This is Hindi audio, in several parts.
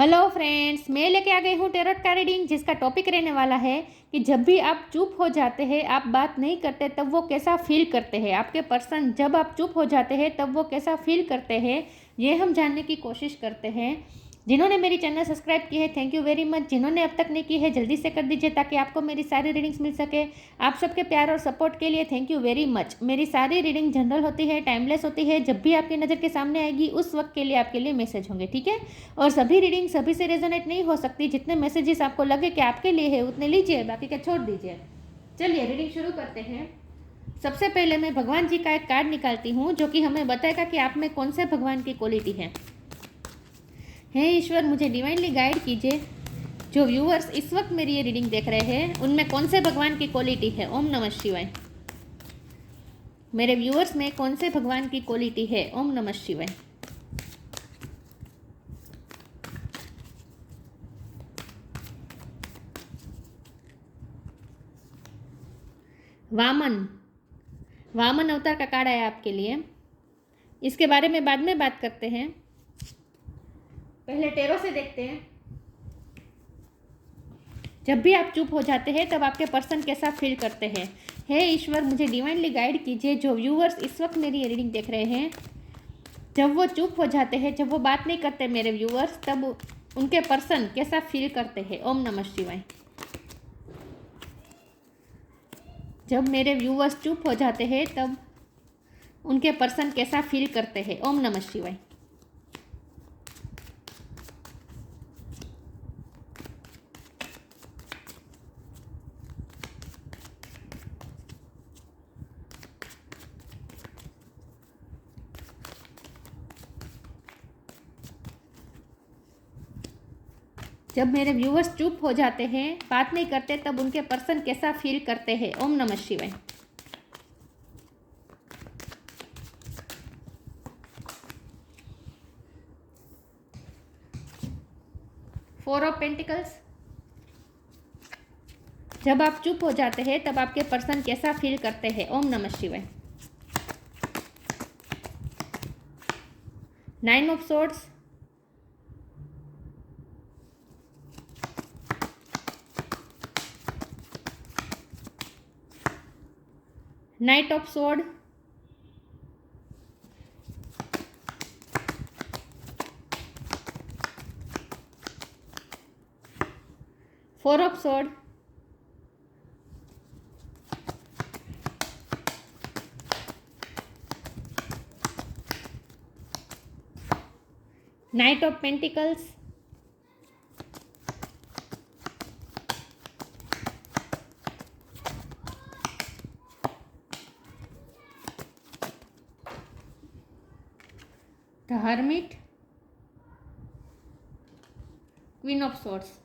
हेलो फ्रेंड्स, मैं लेके आ गई हूँ टेरोट का रीडिंग, जिसका टॉपिक रहने वाला है कि जब भी आप चुप हो जाते हैं, आप बात नहीं करते, तब वो कैसा फील करते हैं। आपके पर्सन जब आप चुप हो जाते हैं तब वो कैसा फील करते हैं, ये हम जानने की कोशिश करते हैं। जिन्होंने मेरी चैनल सब्सक्राइब की है, थैंक यू वेरी मच। जिन्होंने अब तक नहीं की है, जल्दी से कर दीजिए ताकि आपको मेरी सारी रीडिंग्स मिल सके। आप सबके प्यार और सपोर्ट के लिए थैंक यू वेरी मच। मेरी सारी रीडिंग जनरल होती है, टाइमलेस होती है। जब भी आपकी नज़र के सामने आएगी उस वक्त के लिए आपके लिए मैसेज होंगे, ठीक है। और सभी रीडिंग सभी से रेजोनेट नहीं हो सकती। जितने मैसेजेस आपको लगे कि आपके लिए है उतने लीजिए, बाकी का छोड़ दीजिए। चलिए रीडिंग शुरू करते हैं। सबसे पहले मैं भगवान जी का एक कार्ड निकालती हूँ जो कि हमें बताएगा कि आप में कौन से भगवान की क्वालिटी है। हे ईश्वर, मुझे डिवाइनली गाइड कीजिए। जो व्यूअर्स इस वक्त मेरी ये रीडिंग देख रहे हैं उनमें कौन से भगवान की क्वालिटी है। ओम नमः शिवाय। मेरे व्यूअर्स में कौन से भगवान की क्वालिटी है। ओम नमः शिवाय। वामन अवतार का कार्ड आया आपके लिए। इसके बारे में बाद में बात करते हैं, पहले टेरो से देखते हैं। जब भी आप चुप हो जाते हैं तब आपके पर्सन कैसा फील करते हैं। हे ईश्वर, मुझे डिवाइनली गाइड कीजिए। जो व्यूअर्स इस वक्त मेरी रीडिंग देख रहे हैं, जब वो चुप हो जाते हैं, जब वो बात नहीं करते मेरे व्यूअर्स, तब उनके पर्सन कैसा फील करते हैं। ओम नमः शिवाय। जब मेरे व्यूअर्स चुप हो जाते हैं तब उनके पर्सन कैसा फील करते हैं। ओम नमः शिवाय। जब मेरे व्यूअर्स चुप हो जाते हैं, बात नहीं करते, तब उनके पर्सन कैसा फील करते हैं। ओम नमः शिवाय। Four of pentacles. जब आप चुप हो जाते हैं तब आपके पर्सन कैसा फील करते हैं। ओम नमः शिवाय। Nine of swords. Night of sword. Four of sword. Night of pentacles. The hermit. Queen of swords.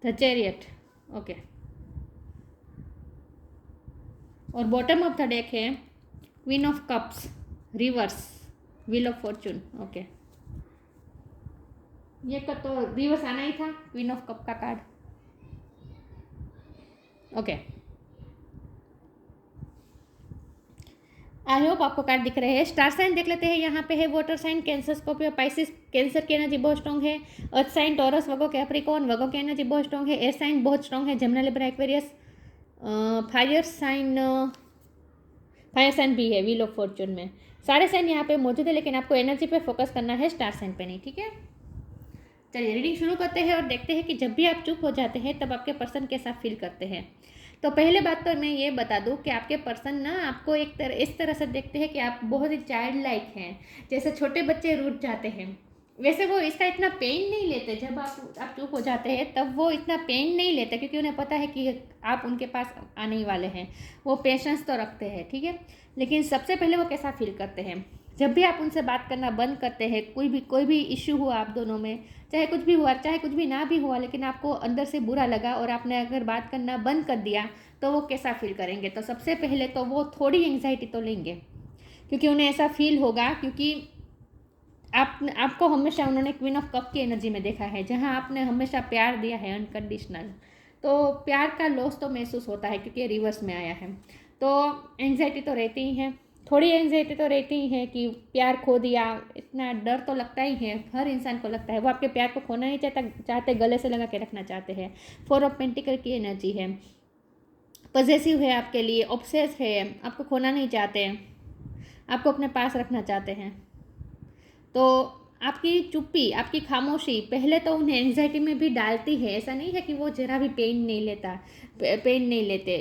The chariot. Okay. और बॉटम ऑफ द डेक है queen of cups reverse, wheel of Fortune. Okay, ये का तो रिवर्स आना ही था, क्वीन ऑफ कप का कार्ड। ओके, आई होप आपको कार्ड दिख रहे हैं। स्टार साइन देख लेते हैं। यहाँ पे है water sign Cancer, Scorpio, Pisces. Cancer की एनर्जी बहुत स्ट्रॉन्ग है। Earth sign Taurus, Virgo, Capricorn. Virgo की एनर्जी बहुत स्ट्रॉन्ग है। एयर साइन बहुत स्ट्रॉन्ग है, Gemini, Libra, Aquarius. Fire sign भी है व्हील ऑफ फॉर्चून में। सारे साइन यहाँ पे मौजूद है, लेकिन आपको एनर्जी पे फोकस करना है, स्टार साइन पे नहीं, ठीक है। चलिए रीडिंग शुरू करते हैं और देखते हैं कि जब भी आप चुप हो जाते हैं तब आपके पर्सन कैसा फील करते हैं। तो पहले बात तो मैं ये बता दूं कि आपके पर्सन ना आपको इस तरह से देखते हैं कि आप बहुत ही चाइल्ड लाइक हैं, जैसे छोटे बच्चे रूठ जाते हैं। वैसे वो इसका इतना पेन नहीं लेते। जब आप चुप हो जाते हैं तब वो इतना पेन नहीं लेते, क्योंकि उन्हें पता है कि आप उनके पास आने ही वाले हैं। वो पेशेंस तो रखते हैं, ठीक है। लेकिन सबसे पहले वो कैसा फील करते हैं जब भी आप उनसे बात करना बंद करते हैं। कोई भी इश्यू हुआ आप दोनों में, चाहे कुछ भी हुआ चाहे कुछ भी ना भी हुआ, लेकिन आपको अंदर से बुरा लगा और आपने अगर बात करना बंद कर दिया तो वो कैसा फील करेंगे। तो सबसे पहले तो वो थोड़ी एंग्जाइटी तो लेंगे, क्योंकि उन्हें ऐसा फील होगा, क्योंकि आपको हमेशा उन्होंने क्वीन ऑफ कप की एनर्जी में देखा है, जहाँ आपने हमेशा प्यार दिया है अनकंडीशनल। तो प्यार का लॉस तो महसूस होता है क्योंकि रिवर्स में आया है। तो एंग्जाइटी तो रहती ही है, थोड़ी एंग्जाइटी तो रहती ही है कि प्यार खो दिया, इतना डर तो लगता ही है, हर इंसान को लगता है। वो आपके प्यार को खोना नहीं चाहते, गले से लगा के रखना चाहते हैं। 4 ऑफ पेंटिकल की एनर्जी है, पॉजेसिव है आपके लिए, ऑब्सेस है, आपको खोना नहीं चाहते, आपको अपने पास रखना चाहते हैं। तो आपकी चुप्पी, आपकी खामोशी पहले तो उन्हें एंग्जाइटी में भी डालती है। ऐसा नहीं है कि वो जरा भी पेन नहीं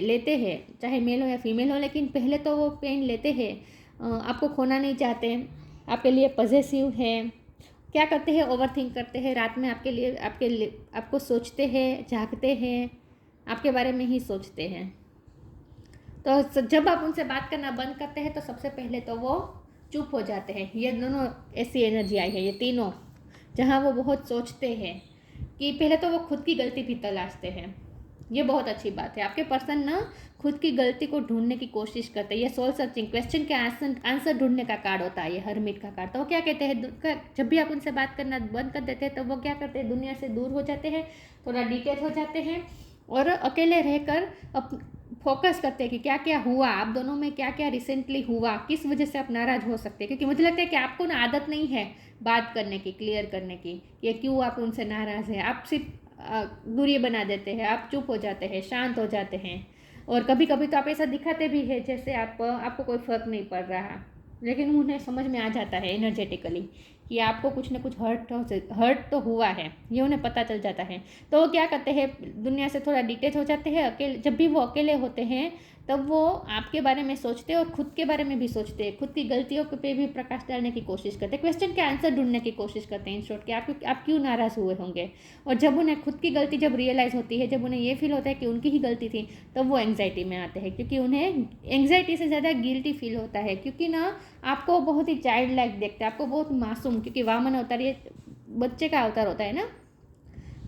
लेते हैं, चाहे मेल हो या फीमेल हो, लेकिन पहले तो वो पेन लेते हैं। आपको खोना नहीं चाहते, आपके लिए पॉजेसिव है। क्या करते हैं, ओवरथिंक करते हैं, रात में आपको सोचते हैं, जागते हैं, आपके बारे में ही सोचते हैं। तो जब आप उनसे बात करना बंद करते हैं तो सबसे पहले तो वो चुप हो जाते हैं। ये दोनों ऐसी एनर्जी आई है, ये तीनों, जहाँ वो बहुत सोचते हैं कि पहले तो वो खुद की गलती भी तलाशते हैं। ये बहुत अच्छी बात है। आपके पर्सन ना खुद की गलती को ढूंढने की कोशिश करते हैं। ये सोल सर्चिंग, क्वेश्चन के आंसर ढूंढने का कार्ड होता है ये हरमिट का कार्ड। तो वो क्या कहते हैं, जब भी आप उनसे बात करना बंद कर देते हैं तो वो क्या करते हैं, दुनिया से दूर हो जाते हैं, थोड़ा डिटेच हो जाते हैं और अकेले रहकर फोकस करते हैं कि क्या क्या हुआ, आप दोनों में क्या क्या रिसेंटली हुआ, किस वजह से आप नाराज़ हो सकते हैं। क्योंकि मुझे लगता है कि आपको ना आदत नहीं है बात करने की, क्लियर करने की, कि क्यों आप उनसे नाराज़ हैं। आप सिर्फ दूरी बना देते हैं, आप चुप हो जाते हैं, शांत हो जाते हैं। और कभी कभी तो आप ऐसा दिखाते भी है जैसे आपको कोई फ़र्क नहीं पड़ रहा, लेकिन उन्हें समझ में आ जाता है एनर्जेटिकली कि आपको कुछ ना कुछ हर्ट तो हुआ है, ये उन्हें पता चल जाता है। तो वो क्या करते हैं, दुनिया से थोड़ा डिटेच हो जाते हैं। अकेले, जब भी वो अकेले होते हैं तब वो आपके बारे में सोचते हैं और खुद के बारे में भी सोचते हैं, खुद की गलतियों पे भी प्रकाश डालने की कोशिश करते हैं, क्वेश्चन के आंसर ढूंढने की कोशिश करते हैं इन शॉर्ट कि आप क्यों नाराज़ हुए होंगे। और जब उन्हें खुद की गलती जब रियलाइज़ होती है, जब उन्हें ये फील होता है कि उनकी ही गलती थी, तब वो एंग्जाइटी में आते हैं। क्योंकि उन्हें एंग्जाइटी से ज़्यादा गिल्टी फील होता है, क्योंकि ना आपको बहुत ही चाइल्ड लाइक देखते हैं, आपको बहुत मासूम, क्योंकि वामन अवतार ये बच्चे का अवतार होता है ना,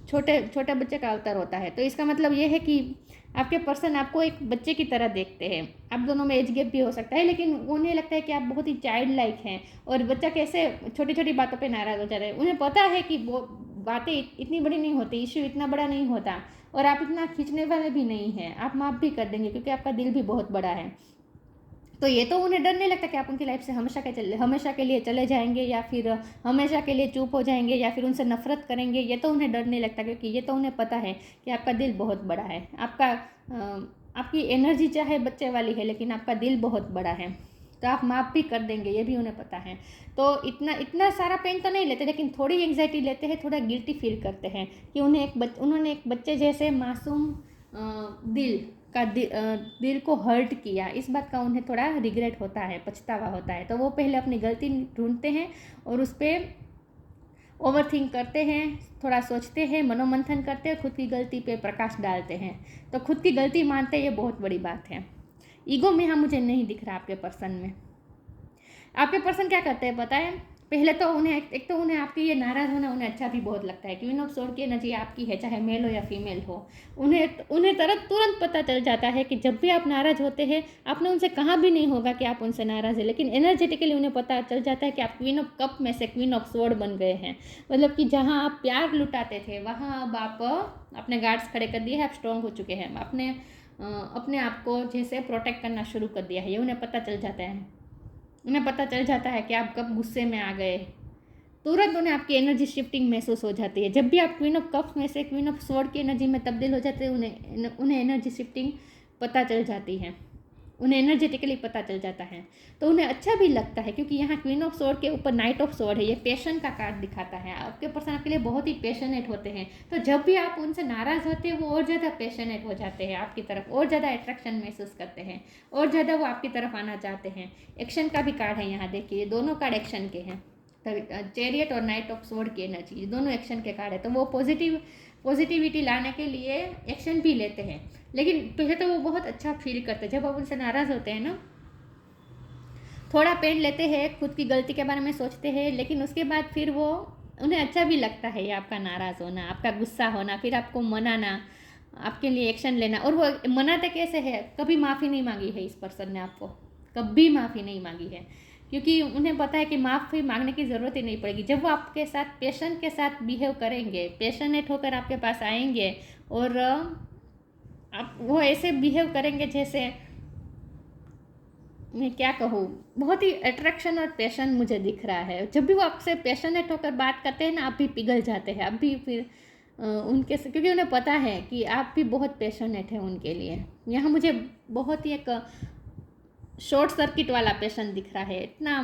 छोटे बच्चे का अवतार होता है। तो इसका मतलब ये है कि आपके पर्सन आपको एक बच्चे की तरह देखते हैं। आप दोनों में एज गैप भी हो सकता है, लेकिन उन्हें लगता है कि आप बहुत ही चाइल्ड लाइक हैं। और बच्चा कैसे छोटी छोटी बातों पे नाराज़ हो जाता है, उन्हें पता है कि वो बातें इतनी बड़ी नहीं होती, इश्यू इतना बड़ा नहीं होता, और आप इतना खींचने वाले भी नहीं हैं, आप माफ़ भी कर देंगे क्योंकि आपका दिल भी बहुत बड़ा है। तो ये तो उन्हें डर नहीं लगता कि आप उनकी लाइफ से हमेशा के लिए चले जाएंगे, या फिर हमेशा के लिए चुप हो जाएंगे, या फिर उनसे नफरत करेंगे। ये तो उन्हें डर नहीं लगता, क्योंकि ये तो उन्हें पता है कि आपका दिल बहुत बड़ा है। आपकी एनर्जी चाहे बच्चे वाली है, लेकिन आपका दिल बहुत बड़ा है, तो आप माफ़ भी कर देंगे, ये भी उन्हें पता है। तो इतना सारा पेन तो नहीं लेते, लेकिन थोड़ी एंग्जाइटी लेते हैं, थोड़ा गिल्टी फील करते हैं कि उन्होंने एक बच्चे जैसे मासूम दिल को हर्ट किया। इस बात का उन्हें थोड़ा रिग्रेट होता है, पछतावा होता है। तो वो पहले अपनी गलती ढूंढते हैं और उस पर ओवरथिंक करते हैं, थोड़ा सोचते हैं, मनोमंथन करते हैं, खुद की गलती पे प्रकाश डालते हैं। तो खुद की गलती मानते हैं, ये बहुत बड़ी बात है। ईगो में यहाँ मुझे नहीं दिख रहा आपके पर्सन में। आपके पर्सन क्या करते हैं पता है, पहले तो उन्हें आपकी ये नाराज़ होना उन्हें अच्छा भी बहुत लगता है। क्वीन ऑफ सोर्ड की एनर्जी आपकी है, चाहे मेल हो या फीमेल हो। उन्हें तुरंत पता चल जाता है कि जब भी आप नाराज़ होते हैं, आपने उनसे कहा भी नहीं होगा कि आप उनसे नाराज़ है, लेकिन एनर्जेटिकली उन्हें पता चल जाता है कि आप क्वीन ऑफ कप में से क्वीन ऑफ सोर्ड बन गए हैं। मतलब कि जहाँ आप प्यार लुटाते थे, वहाँ अब आप अपने गार्ड्स खड़े कर दिए हैं, आप स्ट्रॉन्ग हो चुके हैं, अपने आप को जैसे प्रोटेक्ट करना शुरू कर दिया है। ये उन्हें पता चल जाता है। उन्हें पता चल जाता है कि आप कब गुस्से में आ गए। तुरंत उन्हें आपकी एनर्जी शिफ्टिंग महसूस हो जाती है। जब भी आप क्वीन ऑफ कप्स में से क्वीन ऑफ स्वॉर्ड की एनर्जी में तब्दील हो जाते हैं, उन्हें एनर्जी शिफ्टिंग पता चल जाती है, उन्हें एनर्जेटिकली पता चल जाता है। तो उन्हें अच्छा भी लगता है, क्योंकि यहाँ क्वीन ऑफ स्वॉर्ड के ऊपर नाइट ऑफ स्वॉर्ड है। ये पैशन का कार्ड दिखाता है। आपके पर्सन आपके लिए बहुत ही पैशनेट होते हैं। तो जब भी आप उनसे नाराज़ होते हैं, वो और ज़्यादा पैशनेट हो जाते हैं आपकी तरफ, और ज़्यादा अट्रैक्शन महसूस करते हैं, और ज़्यादा वो आपकी तरफ आना चाहते हैं। एक्शन का भी कार्ड है यहाँ, देखिए दोनों कार्ड एक्शन के हैं। चैरियट और नाइट ऑफ स्वॉर्ड की एनर्जी दोनों एक्शन के कार्ड है। तो वो पॉजिटिविटी लाने के लिए एक्शन भी लेते हैं, लेकिन पहले तो वो बहुत अच्छा फील करते हैं। जब आप उनसे नाराज़ होते हैं ना, थोड़ा पेन लेते हैं, खुद की गलती के बारे में सोचते हैं, लेकिन उसके बाद फिर वो उन्हें अच्छा भी लगता है, ये आपका नाराज़ होना, आपका गुस्सा होना, फिर आपको मनाना, आपके लिए एक्शन लेना। और वो मनाते कैसे है, कभी माफ़ी नहीं मांगी है इस पर्सन ने, आपको कभी माफ़ी नहीं मांगी है, क्योंकि उन्हें पता है कि माफ़ी मांगने की ज़रूरत ही नहीं पड़ेगी। जब वो आपके साथ पेशेंट के साथ बिहेव करेंगे, पैशनेट होकर आपके पास आएंगे और आप वो ऐसे बिहेव करेंगे जैसे, मैं क्या कहूँ, बहुत ही अट्रैक्शन और पैशन मुझे दिख रहा है। जब भी वो आपसे पैशनेट होकर बात करते हैं ना, आप भी पिघल जाते हैं, आप भी फिर उनके से, क्योंकि उन्हें पता है कि आप भी बहुत पैशनेट है उनके लिए। यहाँ मुझे बहुत ही एक शॉर्ट सर्किट वाला पैशन दिख रहा है। इतना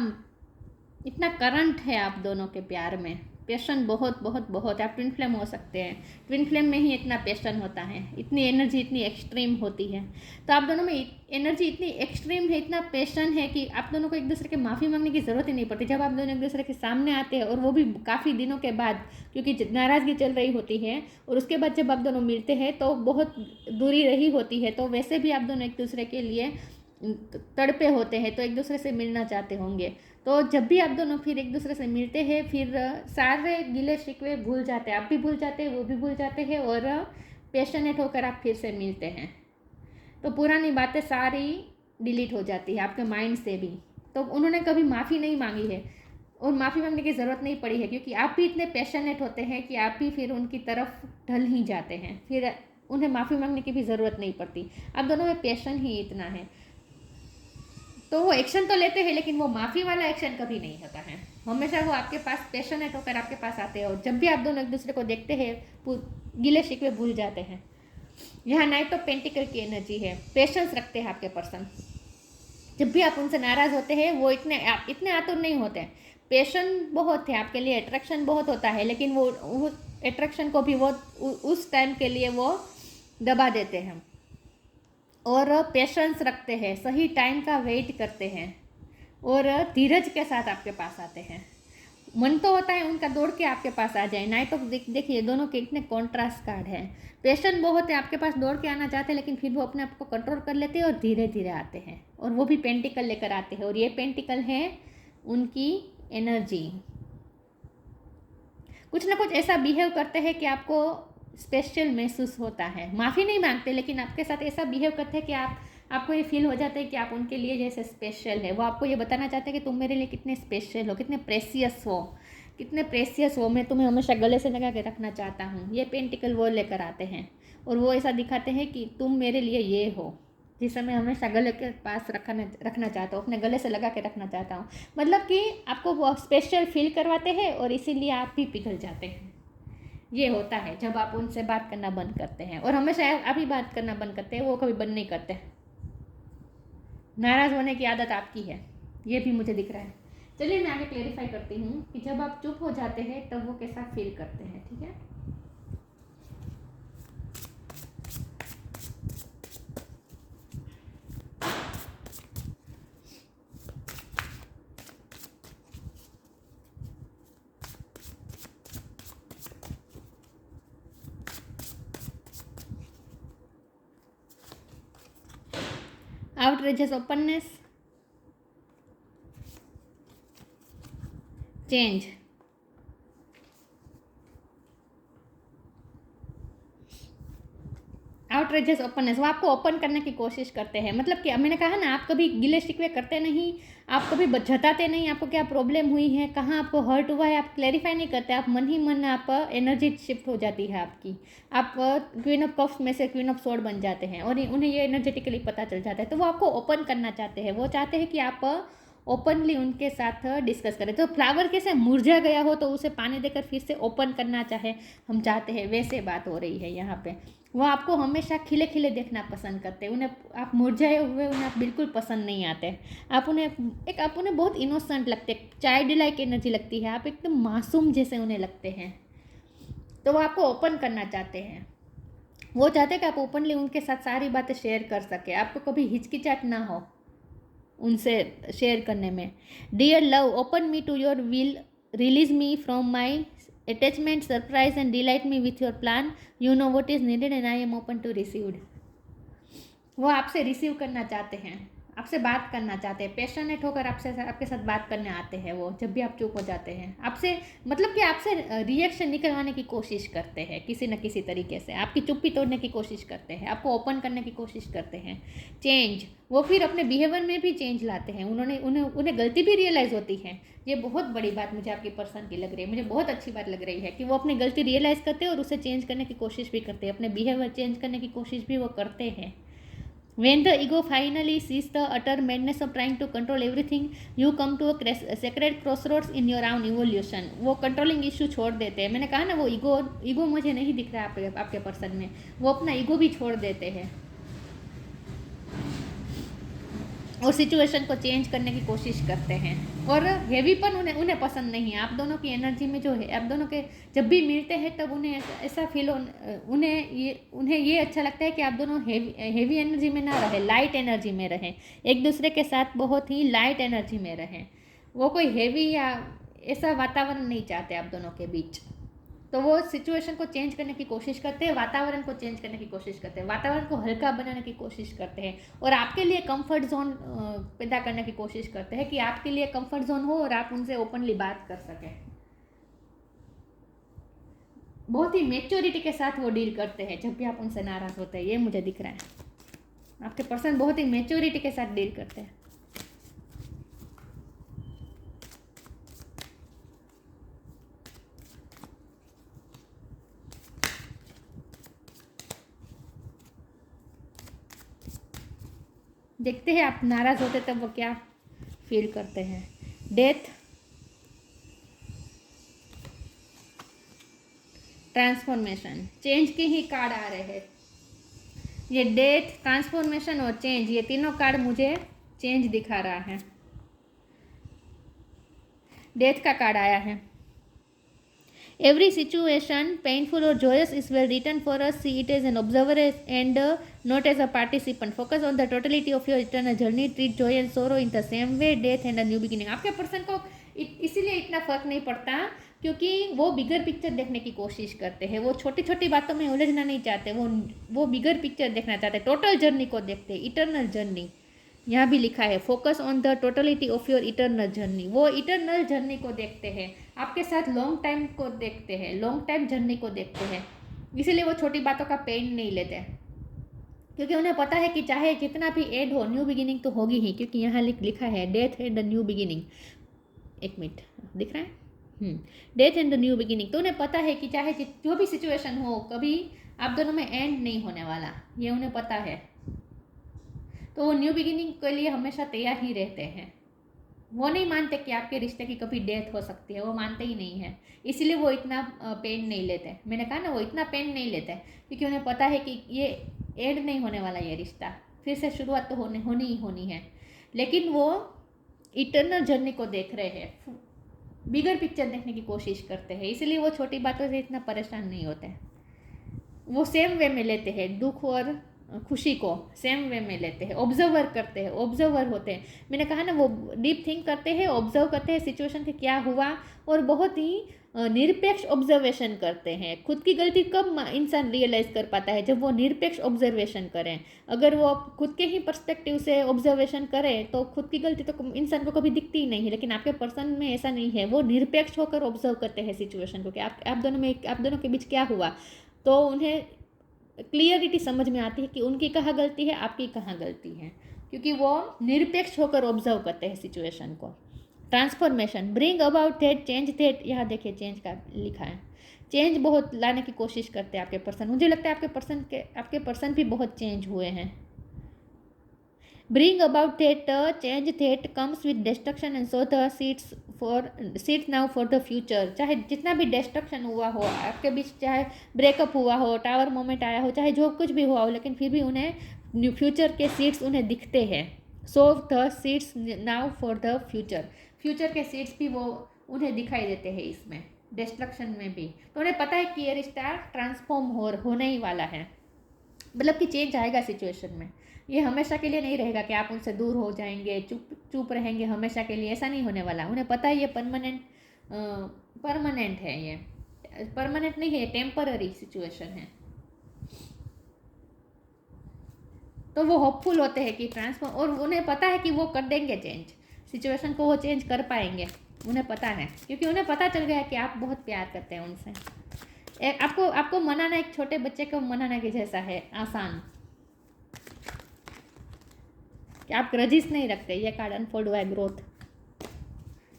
इतना करंट है आप दोनों के प्यार में, पैशन बहुत बहुत बहुत। आप ट्विन फ्लेम हो सकते हैं, ट्विन फ्लेम में ही इतना पैशन होता है, इतनी एनर्जी इतनी एक्सट्रीम होती है। तो आप दोनों में एनर्जी इतनी एक्सट्रीम है, इतना पैशन है कि आप दोनों को एक दूसरे के माफ़ी मांगने की ज़रूरत ही नहीं पड़ती। जब आप दोनों एक दूसरे के सामने आते हैं, और वो भी काफ़ी दिनों के बाद, क्योंकि नाराज़गी चल रही होती है, और उसके बाद जब आप दोनों मिलते हैं तो बहुत दूरी रही होती है, तो वैसे भी आप दोनों एक दूसरे के लिए तड़पे होते हैं, तो एक दूसरे से मिलना चाहते होंगे। तो जब भी आप दोनों फिर एक दूसरे से मिलते हैं, फिर सारे गिले शिकवे भूल जाते हैं, आप भी भूल जाते हैं, वो भी भूल जाते हैं, और पैशनेट होकर आप फिर से मिलते हैं। तो पुरानी बातें सारी डिलीट हो जाती है आपके माइंड से भी। तो उन्होंने कभी माफ़ी नहीं मांगी है, और माफ़ी मांगने की ज़रूरत नहीं पड़ी है, क्योंकि आप भी इतने पैशनेट होते हैं कि आप भी फिर उनकी तरफ ढल ही जाते हैं, फिर उन्हें माफ़ी मांगने की भी ज़रूरत नहीं पड़ती। आप दोनों में पैशन ही इतना है। तो वो एक्शन तो लेते हैं, लेकिन वो माफ़ी वाला एक्शन कभी नहीं होता है। हमेशा वो आपके पास पैशनेट होकर आपके पास आते हैं, और जब भी आप दोनों एक दूसरे को देखते हैं, गिले शिकवे भूल जाते हैं। यहाँ नाइट ऑफ पेंटिकल की एनर्जी है, पेशेंस रखते हैं आपके पर्सन। जब भी आप उनसे नाराज़ होते हैं, वो इतने आतुर नहीं होते हैं, पेशन बहुत है आपके लिए, अट्रैक्शन बहुत होता है, लेकिन वो अट्रैक्शन को भी वो उस टाइम के लिए वो दबा देते हैं, और पेशेंस रखते हैं, सही टाइम का वेट करते हैं, और धीरज के साथ आपके पास आते हैं। मन तो होता है उनका दौड़ के आपके पास आ जाए। नाइट ऑफ देखिए दोनों के इतने कॉन्ट्रास्ट कार्ड है। पेशेंट बहुत है, आपके पास दौड़ के आना चाहते हैं, लेकिन फिर वो अपने आप को कंट्रोल कर लेते हैं और धीरे धीरे आते हैं, और वो भी पेंटिकल लेकर आते हैं, और ये पेंटिकल है उनकी एनर्जी। कुछ ना कुछ ऐसा बिहेव करते हैं कि आपको स्पेशल महसूस होता है। माफ़ी नहीं मांगते, लेकिन आपके साथ ऐसा बिहेव करते हैं कि आपको ये फील हो जाता है कि आप उनके लिए जैसे स्पेशल है। वो आपको ये बताना चाहते हैं कि तुम मेरे लिए कितने स्पेशल हो, कितने प्रेशियस हो, कितने प्रेशियस हो, मैं तुम्हें हमेशा गले से लगा के रखना चाहता हूँ। ये पेंटिकल वो लेकर आते हैं, और वो ऐसा दिखाते हैं कि तुम मेरे लिए ये हो, जिसे मैं हमेशा गले के पास रखना चाहता हूँ, अपने गले से लगा के रखना चाहता हूँ। मतलब कि आपको वो स्पेशल फील करवाते हैं, और इसीलिए आप भी पिघल जाते हैं। ये होता है जब आप उनसे बात करना बंद करते हैं, और हमेशा आप ही बात करना बंद करते हैं, वो कभी बंद नहीं करते। नाराज़ होने की आदत आपकी है, ये भी मुझे दिख रहा है। चलिए मैं आगे क्लेरिफाई करती हूँ कि जब आप चुप हो जाते हैं तब वो कैसा फील करते हैं। ठीक है, outrageous openness, change, outrageous openness. वो आपको ओपन करने की कोशिश करते हैं, मतलब कि मैंने कहा ना, आप कभी गिले शिकवे करते नहीं, आप कभी जताते नहीं आपको क्या प्रॉब्लम हुई है, कहाँ आपको हर्ट हुआ है, आप क्लैरिफाई नहीं करते। आप मन ही मन आप एनर्जी शिफ्ट हो जाती है आपकी, आप क्वीन ऑफ कप्स में से क्वीन ऑफ सोर्ड बन जाते हैं, और उन्हें ये एनर्जेटिकली पता चल जाता है। तो वो आपको ओपन करना चाहते हैं, वो चाहते हैं कि आप ओपनली उनके साथ डिस्कस करें। तो फ्लावर कैसे मुरझा गया हो तो उसे पानी देकर फिर से ओपन करना चाहे, हम चाहते हैं, वैसे बात हो रही है यहाँ पे। वो आपको हमेशा खिले खिले देखना पसंद करते हैं, उन्हें आप मुरझाए हुए उन्हें आप बिल्कुल पसंद नहीं आते। आप उन्हें बहुत इनोसेंट लगते, चाइल्ड लाइक एनर्जी लगती है, आप एकदम मासूम जैसे उन्हें लगते हैं। तो वो आपको ओपन करना चाहते हैं, वो चाहते हैं कि आप ओपनली उनके साथ सारी बातें शेयर कर सके, आपको कभी हिचकिचाहट ना हो उनसे शेयर करने में। Dear love, open me to your will, release me from my attachment, surprise and delight me with your plan, you know what is needed and I am open to received. वो आपसे रिसीव करना चाहते हैं, आपसे बात करना चाहते हैं, पैशनेट होकर आपके साथ बात करने आते हैं। वो जब भी आप चुप हो जाते हैं, आपसे मतलब कि आपसे रिएक्शन निकलवाने की कोशिश करते हैं, किसी न किसी तरीके से आपकी चुप्पी तोड़ने की कोशिश करते हैं, आपको ओपन करने की कोशिश करते हैं। चेंज, वो फिर अपने बिहेवियर में भी चेंज लाते हैं, उन्हें गलती भी रियलाइज़ होती है। ये बहुत बड़ी बात मुझे आपकी पर्सन की लग रही है, मुझे बहुत अच्छी बात लग रही है कि वो अपनी गलती रियलाइज़ करते हैं और उसे चेंज करने की कोशिश भी करते हैं, अपने बिहेवियर चेंज करने की कोशिश भी वो करते हैं। When the ego finally sees the utter madness of trying to control everything, you come to a sacred crossroads in your own evolution. वो कंट्रोलिंग इशू छोड़ देते हैं। मैंने कहा ना, वो ईगो मुझे नहीं दिख रहा है आपके पर्सन में, वो अपना ईगो भी छोड़ देते हैं और सिचुएशन को चेंज करने की कोशिश करते हैं। और हेवीपन उन्हें पसंद नहीं है। आप दोनों की एनर्जी में जो है, आप दोनों के जब भी मिलते हैं तब उन्हें ऐसा फील उन्हें ये अच्छा लगता है कि आप दोनों हेवी एनर्जी में ना रहे, लाइट एनर्जी में रहें, एक दूसरे के साथ बहुत ही लाइट एनर्जी में रहें। वो कोई हेवी या ऐसा वातावरण नहीं चाहते आप दोनों के बीच। तो वो सिचुएशन को चेंज करने की कोशिश करते हैं, वातावरण को चेंज करने की कोशिश करते हैं, वातावरण को हल्का बनाने की कोशिश करते हैं और आपके लिए कंफर्ट जोन पैदा करने की कोशिश करते हैं कि आपके लिए कंफर्ट जोन हो और आप उनसे ओपनली बात कर सकें। बहुत ही मैच्योरिटी के साथ वो डील करते हैं जब भी आप उनसे नाराज़ होते हैं, ये मुझे दिख रहा है। आपके पर्सन बहुत ही मैच्योरिटी के साथ डील करते हैं। देखते हैं आप नाराज़ होते तब वो क्या फील करते हैं। डेथ, ट्रांसफॉर्मेशन, चेंज के ही कार्ड आ रहे हैं। ये डेथ, ट्रांसफॉर्मेशन और चेंज, ये तीनों कार्ड मुझे चेंज दिखा रहा है। डेथ का कार्ड आया है। Every situation, painful or joyous, is well written for us. See it as an observer and not as a participant. Focus on the totality of your eternal journey. Treat joy and sorrow in the same way. Death and a new beginning. आपके पर्सन को इसीलिए इतना फर्क नहीं पड़ता क्योंकि वो बिगर पिक्चर देखने की कोशिश करते हैं। वो छोटी छोटी बातों में उलझना नहीं चाहते, वो बिगर पिक्चर देखना चाहते हैं, टोटल जर्नी को देखते हैं, इटर्नल जर्नी। यहाँ भी लिखा है focus on the totality of your eternal journey. वो इटर्नल जर्नी को देखते हैं, आपके साथ लॉन्ग टाइम को देखते हैं, लॉन्ग टाइम जर्नी को देखते हैं। इसीलिए वो छोटी बातों का पेन नहीं लेते क्योंकि उन्हें पता है कि चाहे जितना भी एंड हो, न्यू बिगिनिंग तो होगी ही। क्योंकि यहाँ लिखा है death and the new beginning. एक मिनट, दिख रहा है, death and the new beginning. तो उन्हें पता है कि चाहे जो भी सिचुएशन हो, कभी आप दोनों में एंड नहीं होने वाला, ये उन्हें पता है। तो वो न्यू बिगिनिंग के लिए हमेशा तैयार ही रहते हैं। वो नहीं मानते कि आपके रिश्ते की कभी डेथ हो सकती है, वो मानते ही नहीं है। इसीलिए वो इतना पेन नहीं लेते। मैंने कहा ना, वो इतना पेन नहीं लेते क्योंकि उन्हें पता है कि ये एंड नहीं होने वाला, ये रिश्ता फिर से शुरुआत तो होनी ही होनी है। लेकिन वो इटर्नल जर्नी को देख रहे हैं, बिगर पिक्चर देखने की कोशिश करते हैं। इसीलिए वो छोटी बातों से इतना परेशान नहीं होते। वो सेम वे में लेते हैं, दुख और खुशी को सेम वे में लेते हैं, ऑब्जर्वर करते हैं, ऑब्जर्वर होते हैं। मैंने कहा ना, वो डीप थिंक करते हैं, ऑब्जर्व करते हैं सिचुएशन के क्या हुआ और बहुत ही निरपेक्ष ऑब्जर्वेशन करते हैं। खुद की गलती कब इंसान रियलाइज़ कर पाता है? जब वो निरपेक्ष ऑब्जर्वेशन करें। अगर वो खुद के ही पर्सपेक्टिव से ऑब्जर्वेशन करें तो खुद की गलती तो इंसान को कभी दिखती ही नहीं है। लेकिन आपके पर्सन में ऐसा नहीं है, वो निरपेक्ष होकर ऑब्जर्व करते हैं सिचुएशन को कि आप दोनों के बीच क्या हुआ। तो उन्हें क्लियरिटी समझ में आती है कि उनकी कहाँ गलती है, आपकी कहाँ गलती है, क्योंकि वो निरपेक्ष होकर ऑब्जर्व करते हैं सिचुएशन को। Transformation, bring about that change that, यहाँ देखिए चेंज का लिखा है। चेंज बहुत लाने की कोशिश करते हैं आपके पर्सन। मुझे लगता है आपके पर्सन भी बहुत चेंज हुए हैं। Bring about that change that comes with destruction and sow the seeds now for the future. चाहे जितना भी डिस्ट्रक्शन हुआ हो आपके बीच, चाहे ब्रेकअप हुआ हो, टावर मोमेंट आया हो, चाहे जो कुछ भी हुआ हो, लेकिन फिर भी उन्हें फ्यूचर के सीड्स उन्हें दिखते हैं। So the seeds now for the future. Future के सीड्स भी वो उन्हें दिखाई देते हैं इसमें, डिस्ट्रक्शन में भी। तो उन्हें पता है कि ये रिश्ता ट्रांसफॉर्म होने ही वाला है, मतलब कि चेंज आएगा सिचुएशन में। ये हमेशा के लिए नहीं रहेगा कि आप उनसे दूर हो जाएंगे, चुप रहेंगे हमेशा के लिए, ऐसा नहीं होने वाला। उन्हें पता है ये परमानेंट है, ये परमानेंट नहीं है, टेम्पररी सिचुएशन है। तो वो होपफुल होते हैं कि ट्रांसफॉर्म, और उन्हें पता है कि वो कर देंगे चेंज, सिचुएशन को वो चेंज कर पाएंगे। उन्हें पता है, क्योंकि उन्हें पता चल गया कि आप बहुत प्यार करते हैं उनसे। आपको मनाना एक छोटे बच्चे को मनाने के जैसा है, आसान। कि आप ग्रजिस नहीं रखते। ये कार्ड अनफोल्ड हुआ है, ग्रोथ।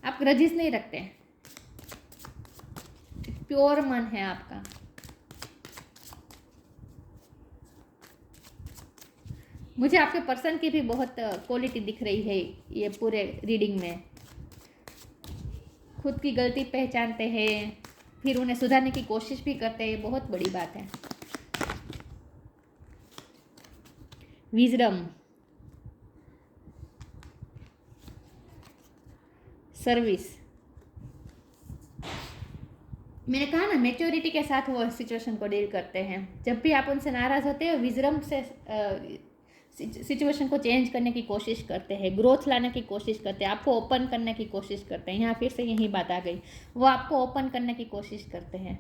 आप ग्रजिस नहीं रखते, प्योर मन है आपका। मुझे आपके पर्सन की भी बहुत क्वालिटी दिख रही है ये पूरे रीडिंग में। खुद की गलती पहचानते हैं, फिर उन्हें सुधारने की कोशिश भी करते हैं, बहुत बड़ी बात है। Wisdom, service. मैंने कहा ना, मैच्योरिटी के साथ वो सिचुएशन को डील करते हैं। जब भी आप उनसे नाराज होते हैं, विजडम से सिचुएशन को चेंज करने की कोशिश करते हैं, ग्रोथ लाने की कोशिश करते हैं, आपको ओपन करने की कोशिश करते हैं। यहाँ फिर से यही बात आ गई, वो आपको ओपन करने की कोशिश करते हैं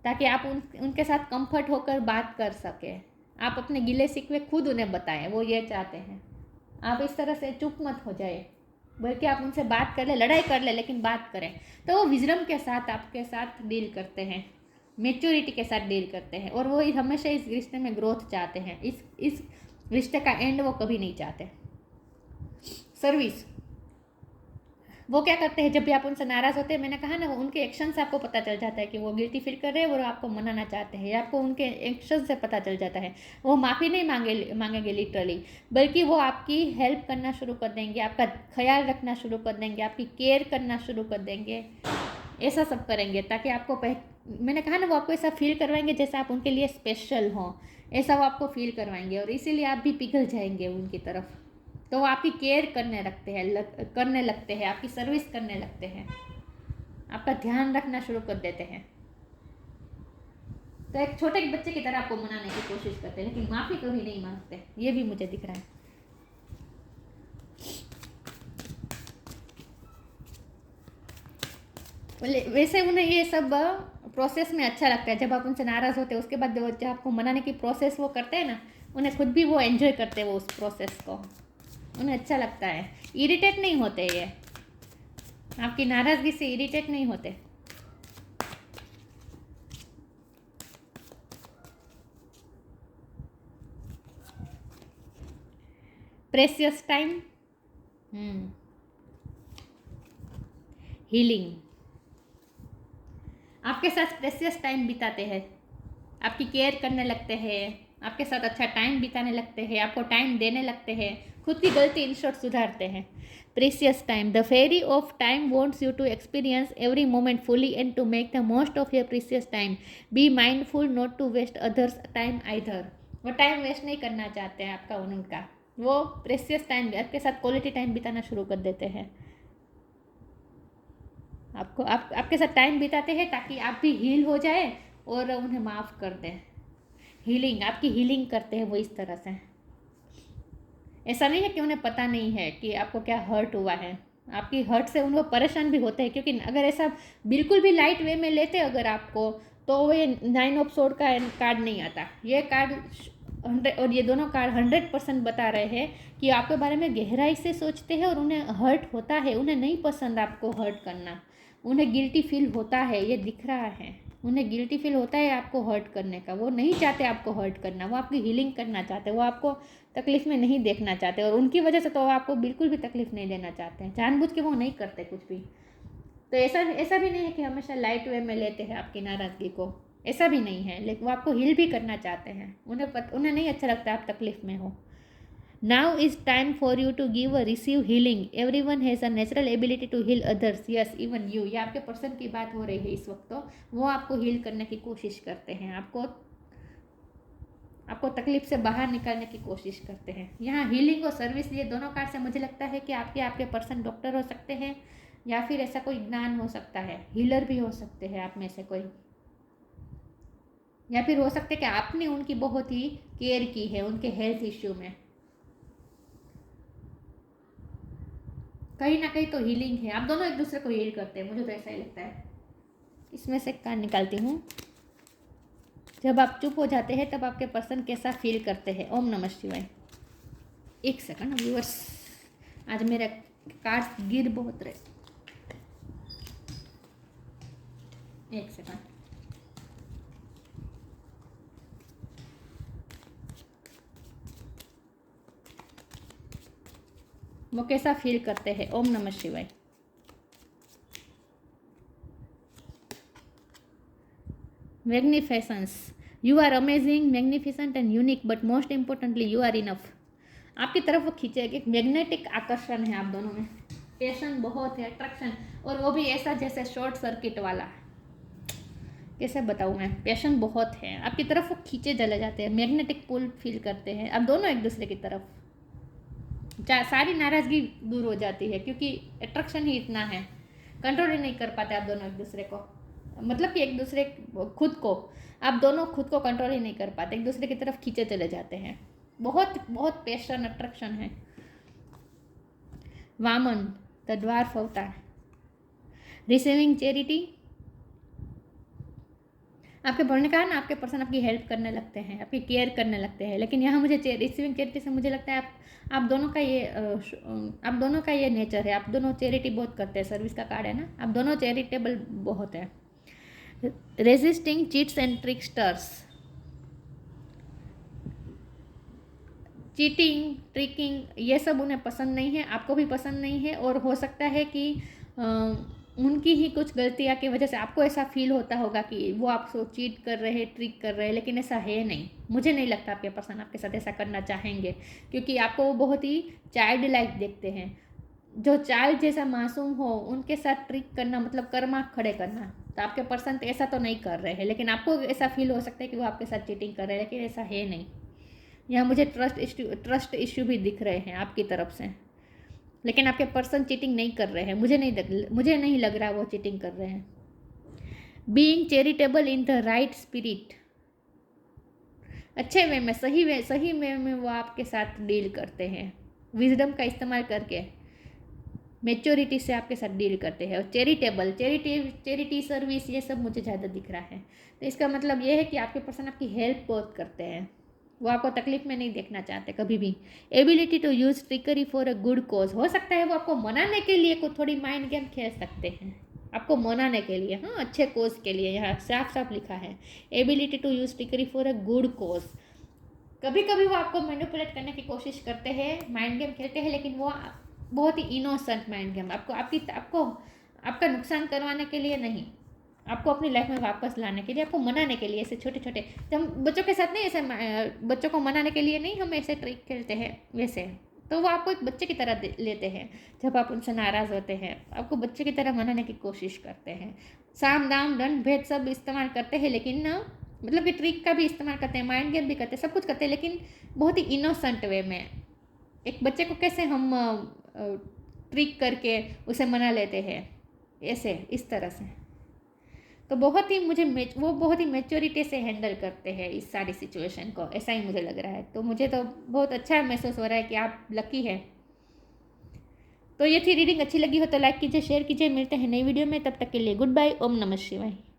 ताकि आप उनके साथ कंफर्ट होकर बात कर सके। आप अपने गिले शिकवे खुद उन्हें बताएं, वो ये चाहते हैं। आप इस तरह से चुप मत हो जाए, बल्कि आप उनसे बात कर ले, लड़ाई कर ले, लेकिन बात करें। तो वो विजडम के साथ आपके साथ डील करते हैं, मैच्योरिटी के साथ डील करते हैं, और वो हमेशा इस रिश्ते में ग्रोथ चाहते हैं। इस रिश्ते का एंड वो कभी नहीं चाहते। सर्विस, वो क्या करते हैं जब भी आप उनसे नाराज़ होते हैं, मैंने कहा ना, वो उनके एक्शन से आपको पता चल जाता है कि वो गिल्टी फील कर रहे हैं और आपको मनाना चाहते हैं, आपको उनके एक्शन से पता चल जाता है। वो माफ़ी नहीं मांगेंगे लिटरली, बल्कि वो आपकी हेल्प करना शुरू कर देंगे, आपका ख्याल रखना शुरू कर देंगे, आपकी केयर करना शुरू कर देंगे। ऐसा सब करेंगे ताकि आपको मैंने कहा ना, वो आपको ऐसा फील करवाएंगे जैसे आप उनके लिए स्पेशल हों, ऐसा वो आपको फील करवाएंगे, और इसीलिए आप भी पिघल जाएंगे उनकी तरफ। तो वो आपकी केयर करने लगते हैं, आपकी सर्विस करने लगते हैं, आपका ध्यान रखना शुरू कर देते हैं। तो एक छोटे बच्चे की तरह आपको मनाने की कोशिश करते हैं, लेकिन माफ़ी कभी नहीं मांगते। ये भी मुझे दिख रहा है। वैसे उन्हें ये सब प्रोसेस में अच्छा लगता है। जब आप उनसे नाराज़ होते हैं, उसके बाद जब आपको मनाने की प्रोसेस वो करते हैं ना, उन्हें खुद भी वो एंजॉय करते हैं वो उस प्रोसेस को, उन्हें अच्छा लगता है। इरिटेट नहीं होते, ये आपकी नाराज़गी से इरिटेट नहीं होते। Precious time, healing. आपके साथ प्रेशियस टाइम बिताते हैं, आपकी केयर करने लगते हैं, आपके साथ अच्छा टाइम बिताने लगते हैं, आपको टाइम देने लगते हैं, खुद की गलती इन शॉर्ट सुधारते हैं। Precious time, the fairy of time wants you to experience every moment fully and to make the most of your precious time. Be mindful not to waste others time either. वो टाइम वेस्ट नहीं करना चाहते हैं आपका, उनका वो प्रीसियस टाइम आपके साथ क्वालिटी टाइम बिताना शुरू कर देते हैं। आपके साथ टाइम बिताते हैं ताकि आप भी हील हो जाए और उन्हें माफ़ कर दें। हीलिंग, आपकी हीलिंग करते हैं वो इस तरह से। ऐसा नहीं है कि उन्हें पता नहीं है कि आपको क्या हर्ट हुआ है, आपकी हर्ट से उनको परेशान भी होते हैं। क्योंकि अगर ऐसा बिल्कुल भी लाइट वे में लेते अगर आपको, तो ये 9 ऑफ सोर्ड का कार्ड नहीं आता। ये कार्ड 100 और ये दोनों कार्ड 100% बता रहे हैं कि आपके बारे में गहराई से सोचते हैं और उन्हें हर्ट होता है। उन्हें नहीं पसंद आपको हर्ट करना, उन्हें गिल्टी फील होता है, ये दिख रहा है। उन्हें गिल्टी फील होता है आपको हर्ट करने का। वो नहीं चाहते आपको हर्ट करना, वो आपकी हीलिंग करना चाहते हैं, वो आपको तकलीफ़ में नहीं देखना चाहते, और उनकी वजह से तो आपको बिल्कुल भी तकलीफ़ नहीं देना चाहते हैं। जानबूझ के वो नहीं करते कुछ भी। तो ऐसा भी नहीं है कि हमेशा लाइट वे में लेते हैं आपकी नाराज़गी को, ऐसा भी नहीं है। लेकिन वो आपको हील भी करना चाहते हैं। उन्हें नहीं अच्छा लगता आप तकलीफ़ में हो। Now is time for you to give or receive healing. Everyone has a natural ability to heal others. Yes, even you. ये आपके पर्सन की बात हो रही है इस वक्त। तो वो आपको हील करने की कोशिश करते हैं, आपको तकलीफ से बाहर निकालने की कोशिश करते हैं। यहाँ हीलिंग और सर्विस, ये दोनों कार्ड से मुझे लगता है कि आपके पर्सन डॉक्टर हो सकते हैं, या फिर ऐसा कोई ज्ञान हो सकता है, हीलर भी हो सकते हैं आप में से कोई, या फिर हो सकता है कि आपने उनकी बहुत ही केयर की है उनके हेल्थ इश्यू में। कहीं ना कहीं तो हीलिंग है, आप दोनों एक दूसरे को हील करते हैं, मुझे तो ऐसा ही लगता है। इसमें से कार्ड निकालती हूँ। जब आप चुप हो जाते हैं तब आपके पर्सन कैसा फील करते हैं। ओम नमः शिवाय। एक सेकंड व्यूअर्स, आज मेरे कार्ड गिर बहुत रहे, एक सेकंड। वो कैसा फील करते हैं। ओम नमः शिवाय। Magnificence, you are amazing, magnificent and unique, but most importantly you are enough. आपकी तरफ वो खींचेगा, एक मैग्नेटिक आकर्षण है आप दोनों में, पैशन बहुत है, अट्रैक्शन, और वो भी ऐसा जैसे शॉर्ट सर्किट वाला। कैसे बताऊँ मैं, पैशन बहुत है आपकी तरफ, वो खींचे चले जाते हैं, मैग्नेटिक पुल फील करते हैं आप दोनों एक दूसरे की तरफ। सारी नाराज़गी दूर हो जाती है क्योंकि अट्रैक्शन ही इतना है, कंट्रोल ही नहीं कर पाते आप दोनों एक दूसरे को, मतलब कि एक दूसरे खुद को, आप दोनों खुद को कंट्रोल ही नहीं कर पाते, एक दूसरे की तरफ खींचे चले जाते हैं, बहुत बहुत पैशन अट्रैक्शन है। वामन द ड्वार्फ अवतार, रिसीविंग चैरिटी, आपके बोलने का ना आपके पर्सन आपकी हेल्प करने लगते हैं, आपकी केयर करने लगते हैं, लेकिन यहाँ मुझे रिसीविंग चैरिटी से मुझे लगता है आप दोनों का ये नेचर है, आप दोनों चैरिटी बहुत करते हैं, सर्विस का कार्ड है ना, आप दोनों चैरिटेबल बहुत है। Resisting cheats and tricksters, cheating tricking ये सब उन्हें पसंद नहीं है, आपको भी पसंद नहीं है, और हो सकता है कि उनकी ही कुछ गलतियाँ की वजह से आपको ऐसा फील होता होगा कि वो आपको चीट कर रहे हैं, ट्रिक कर रहे हैं, लेकिन ऐसा है नहीं। मुझे नहीं लगता आपके पर्सन आपके साथ ऐसा करना चाहेंगे, क्योंकि आपको वो बहुत ही चाइल्ड लाइक देखते हैं। जो चाइल्ड जैसा मासूम हो उनके साथ ट्रिक करना मतलब कर्मा खड़े करना, तो आपके पर्सन तो ऐसा तो नहीं कर रहे हैं, लेकिन आपको ऐसा फील हो सकता है कि वो आपके साथ चीटिंग कर रहे हैं, लेकिन ऐसा है नहीं। यहाँ मुझे ट्रस्ट इश्यू भी दिख रहे हैं आपकी तरफ से, लेकिन आपके पर्सन चीटिंग नहीं कर रहे हैं, मुझे नहीं लग रहा वो चीटिंग कर रहे हैं। Being charitable in the right spirit, अच्छे वे में, सही वे में वो आपके साथ डील करते हैं, विजडम का इस्तेमाल करके मेच्योरिटी से आपके साथ डील करते हैं। और चैरिटी सर्विस ये सब मुझे ज़्यादा दिख रहा है, तो इसका मतलब ये है कि आपके पर्सन आपकी हेल्प बहुत करते हैं, वो आपको तकलीफ में नहीं देखना चाहते कभी भी। Ability to use trickery for a good cause, हो सकता है वो आपको मनाने के लिए कुछ थोड़ी माइंड गेम खेल सकते हैं, आपको मनाने के लिए, हाँ अच्छे कोज के लिए, यहाँ साफ साफ लिखा है ability to use trickery for a good cause. कभी कभी वो आपको मैनिपुलेट करने की कोशिश करते हैं, माइंड गेम खेलते हैं, लेकिन वो बहुत ही इनोसेंट माइंड गेम, आपको आपका नुकसान करवाने के लिए नहीं, आपको अपनी लाइफ में वापस लाने के लिए, आपको मनाने के लिए, ऐसे छोटे छोटे, हम बच्चों के साथ नहीं, ऐसे बच्चों को मनाने के लिए नहीं हम ऐसे ट्रिक खेलते हैं वैसे, तो वो आपको एक बच्चे की तरह लेते हैं। जब आप उनसे नाराज़ होते हैं आपको बच्चे की तरह मनाने की कोशिश करते हैं, साम दाम दंड भेद सब इस्तेमाल करते हैं, लेकिन ना मतलब कि ट्रिक का भी इस्तेमाल करते हैं, माइंड गेम भी करते हैं, सब कुछ करते हैं, लेकिन बहुत ही इनोसेंट वे में। एक बच्चे को कैसे हम ट्रिक करके उसे मना लेते हैं, ऐसे इस तरह से, तो बहुत ही वो बहुत ही मैच्योरिटी से हैंडल करते हैं इस सारी सिचुएशन को, ऐसा ही मुझे लग रहा है। तो मुझे तो बहुत अच्छा महसूस हो रहा है कि आप लकी है। तो ये थी रीडिंग, अच्छी लगी हो तो लाइक कीजिए, शेयर कीजिए, मिलते हैं नई वीडियो में, तब तक के लिए गुड बाय, ओम नमः शिवाय।